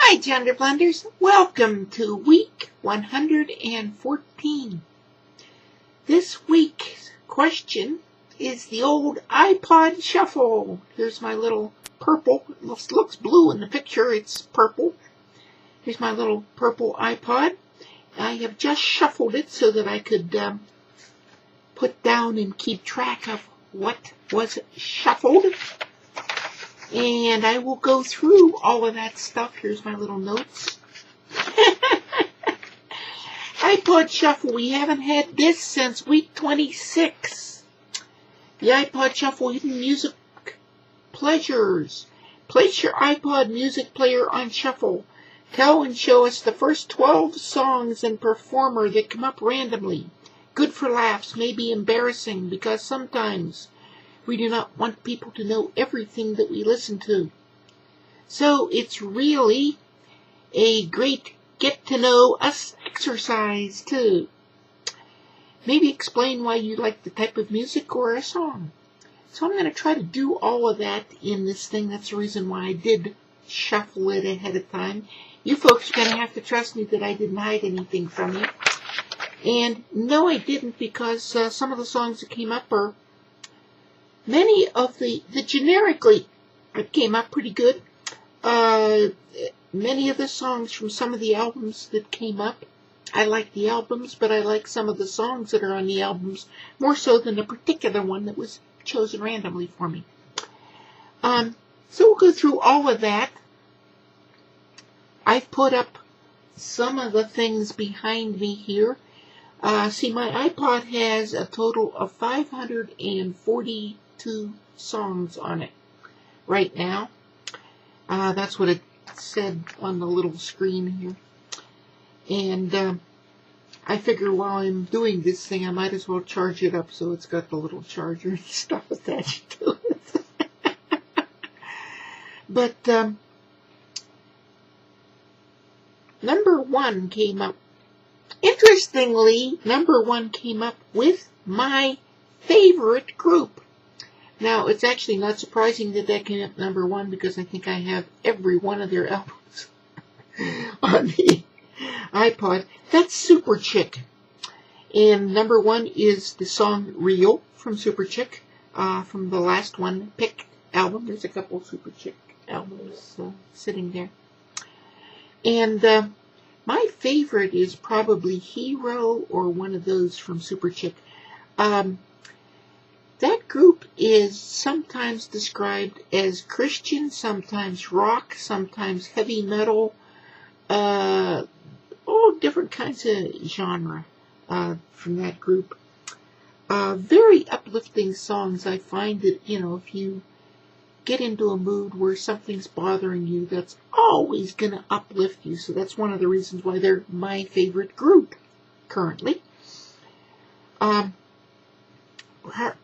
Hi, GenderBlenders. Welcome to week 114. This week's question is the old iPod shuffle. Here's my little purple. It looks blue in the picture. It's purple. Here's my little purple iPod. I have just shuffled it so that I could put down and keep track of what was shuffled. And I will go through all of that stuff. Here's my little notes. iPod Shuffle. We haven't had this since week 26. The iPod Shuffle Hidden Music Pleasures. Place your iPod music player on shuffle. Tell and show us the first 12 songs and performer that come up randomly. Good for laughs, maybe embarrassing, because sometimes we do not want people to know everything that we listen to. So it's really a great get-to-know-us exercise, too. Maybe explain why you like the type of music or a song. So I'm going to try to do all of that in this thing. That's the reason why I did shuffle it ahead of time. You folks are going to have to trust me that I didn't hide anything from you. And no, I didn't, because some of the songs that came up are many of the generically it came up pretty good. Many of the songs from some of the albums that came up, I like the albums, but I like some of the songs that are on the albums more so than a particular one that was chosen randomly for me. So we'll go through all of that. I've put up some of the things behind me here. See, my iPod has a total of 542 songs on it right now. That's what it said on the little screen here. And I figure while I'm doing this thing, I might as well charge it up so it's got the little charger and stuff attached to it. But number one came up. Interestingly, number one came up with my favorite group. Now, it's actually not surprising that that came up number one, because I think I have every one of their albums on the iPod. That's Superchick. And number one is the song Real from Superchick, from the last one picked album. There's a couple of Superchick albums sitting there. And my favorite is probably Hero or one of those from Superchick. That group is sometimes described as Christian, sometimes rock, sometimes heavy metal, all different kinds of genre from that group. Very uplifting songs. I find that, if you get into a mood where something's bothering you, that's always going to uplift you. So that's one of the reasons why they're my favorite group currently.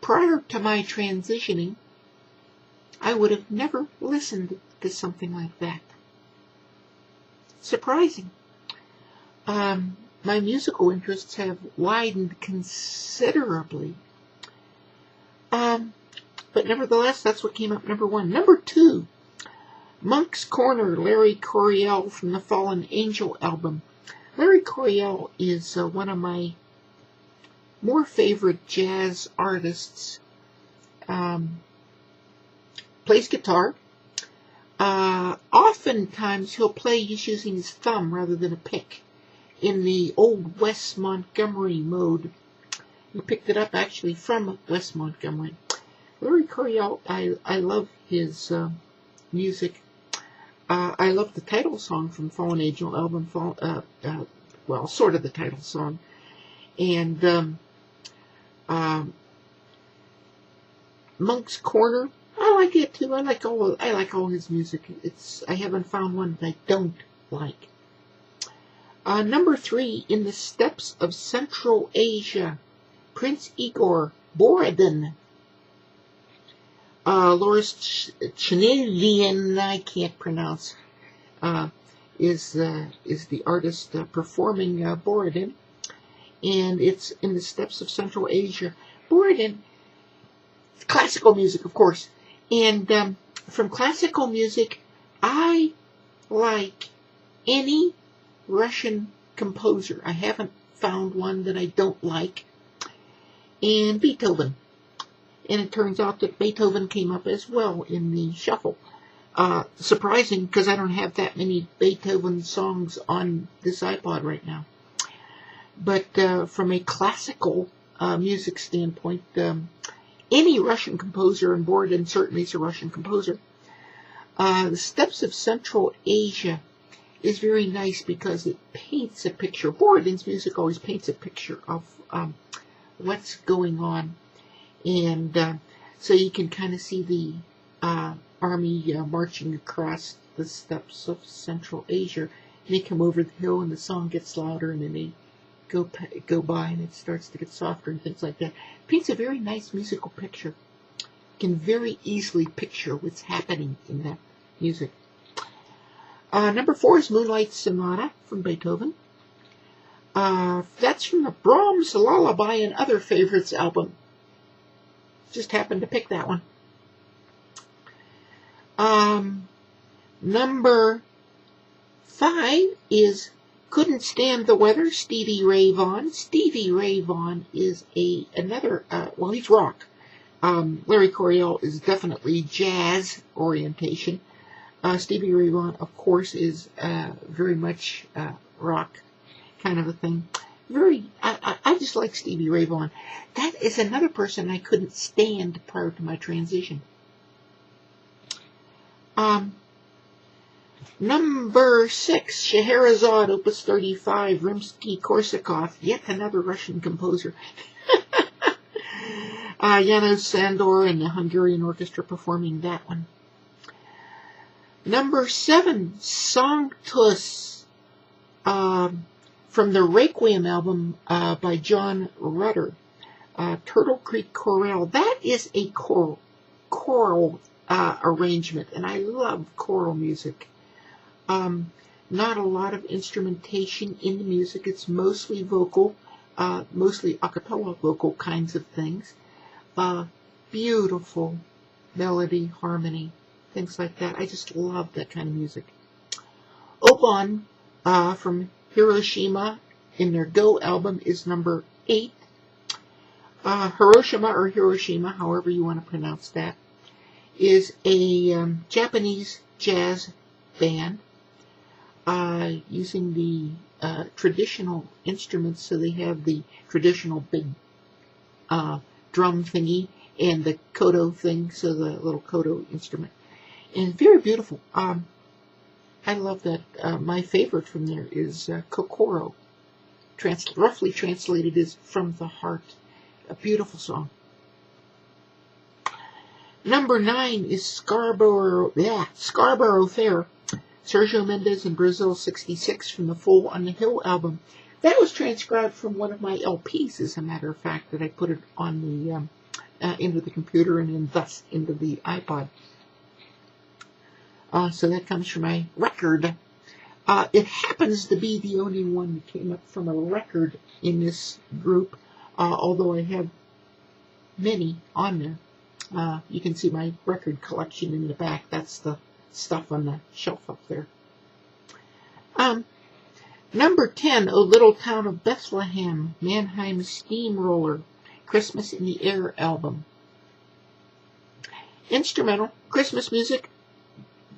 Prior to my transitioning, I would have never listened to something like that. Surprising. My musical interests have widened considerably. But nevertheless, that's what came up number one. Number two, Monk's Corner, Larry Coryell from the Fallen Angel album. Larry Coryell is one of my more favorite jazz artists. Plays guitar. Oftentimes he'll play using his thumb rather than a pick in the old Wes Montgomery mode. He picked it up actually from Wes Montgomery. Larry Coryell, I love his music. I love the title song from Fallen Angel album, well, sort of the title song. And Monk's Corner, I like it too. I like all his music. I haven't found one that I don't like. Number three, In the Steppes of Central Asia, Prince Igor Borodin. Loris Chnevian, I can't pronounce, is the artist performing Borodin, and it's In the Steppes of Central Asia. Borodin, classical music, of course, and from classical music, I like any Russian composer. I haven't found one that I don't like. And Beethoven. And it turns out that Beethoven came up as well in the shuffle. Surprising, because I don't have that many Beethoven songs on this iPod right now. But from a classical music standpoint, any Russian composer, and Borodin certainly is a Russian composer, the Steppes of Central Asia is very nice because it paints a picture. Borodin's music always paints a picture of what's going on. And so you can kind of see the army marching across the steppes of Central Asia. And they come over the hill and the song gets louder, and then they go by and it starts to get softer and things like that. It paints a very nice musical picture. You can very easily picture what's happening in that music. Number 4 is Moonlight Sonata from Beethoven. That's from the Brahms Lullaby and Other Favorites album. Just happened to pick that one. Number 5 is Couldn't Stand the Weather, Stevie Ray Vaughan. Stevie Ray Vaughan is another, well, he's rock. Larry Coryell is definitely jazz orientation. Stevie Ray Vaughan, of course, is very much rock kind of a thing. I just like Stevie Ray Vaughan. That is another person I couldn't stand prior to my transition. Number 6, Scheherazade, Opus 35, Rimsky-Korsakov, yet another Russian composer. Janos Sandor and the Hungarian Orchestra performing that one. Number 7, Sanctus, from the Requiem album by John Rutter, Turtle Creek Coryell. That is a choral arrangement, and I love choral music. Not a lot of instrumentation in the music. It's mostly vocal, mostly a cappella vocal kinds of things. Beautiful melody, harmony, things like that. I just love that kind of music. Vaughan from Hiroshima in their Go album is number 8. Hiroshima, or Hiroshima, however you want to pronounce that, is a Japanese jazz band using the traditional instruments. So they have the traditional big drum thingy and the koto thing, so the little koto instrument. And very beautiful. I love that. My favorite from there is Kokoro. Roughly translated is From the Heart. A beautiful song. Number 9 is Scarborough Fair. Sergio Mendes in Brazil 66 from the Full on the Hill album. That was transcribed from one of my LPs, as a matter of fact, that I put it on the into the computer and then thus into the iPod. So that comes from my record. It happens to be the only one that came up from a record in this group, although I have many on there. You can see my record collection in the back. That's the stuff on the shelf up there. Number 10, O Little Town of Bethlehem, Mannheim Steamroller, Christmas in the Air album. Instrumental, Christmas music,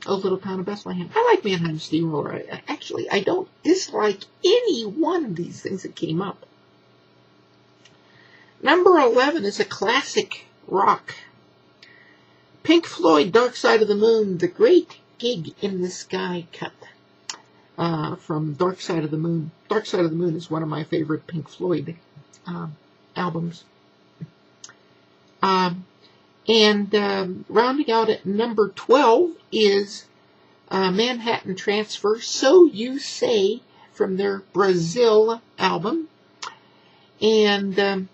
O Little Town of Bethlehem. I like Mannheim Steamroller. Actually, I don't dislike any one of these things that came up. Number 11 is a classic rock. Pink Floyd, Dark Side of the Moon, The Great Gig in the Sky cut from Dark Side of the Moon. Dark Side of the Moon is one of my favorite Pink Floyd albums. And rounding out at number 12 is Manhattan Transfer, So You Say, from their Brazil album. And I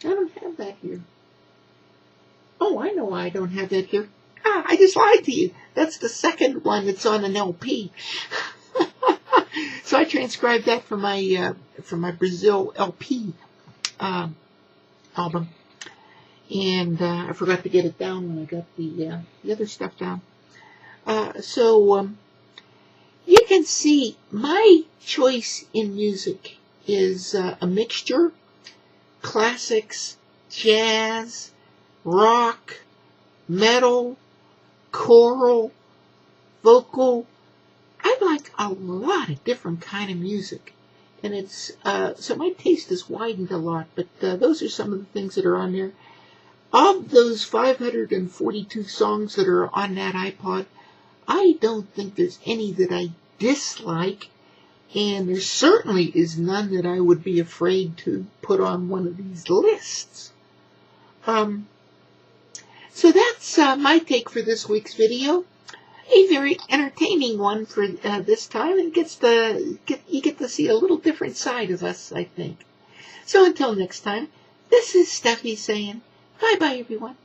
don't have that here. Oh, I know why I don't have that here. I just lied to you. That's the second one that's on an LP. So I transcribed that from my Brazil LP album. And I forgot to get it down when I got the other stuff down. So can see, my choice in music is a mixture: classics, jazz, rock, metal, choral, vocal. I like a lot of different kind of music, and it's so my taste has widened a lot. But those are some of the things that are on there. Of those 542 songs that are on that iPod, I don't think there's any that I dislike, and there certainly is none that I would be afraid to put on one of these lists. So that's my take for this week's video. A very entertaining one for this time, and you get to see a little different side of us, I think. So until next time, this is Steffi saying bye-bye, everyone.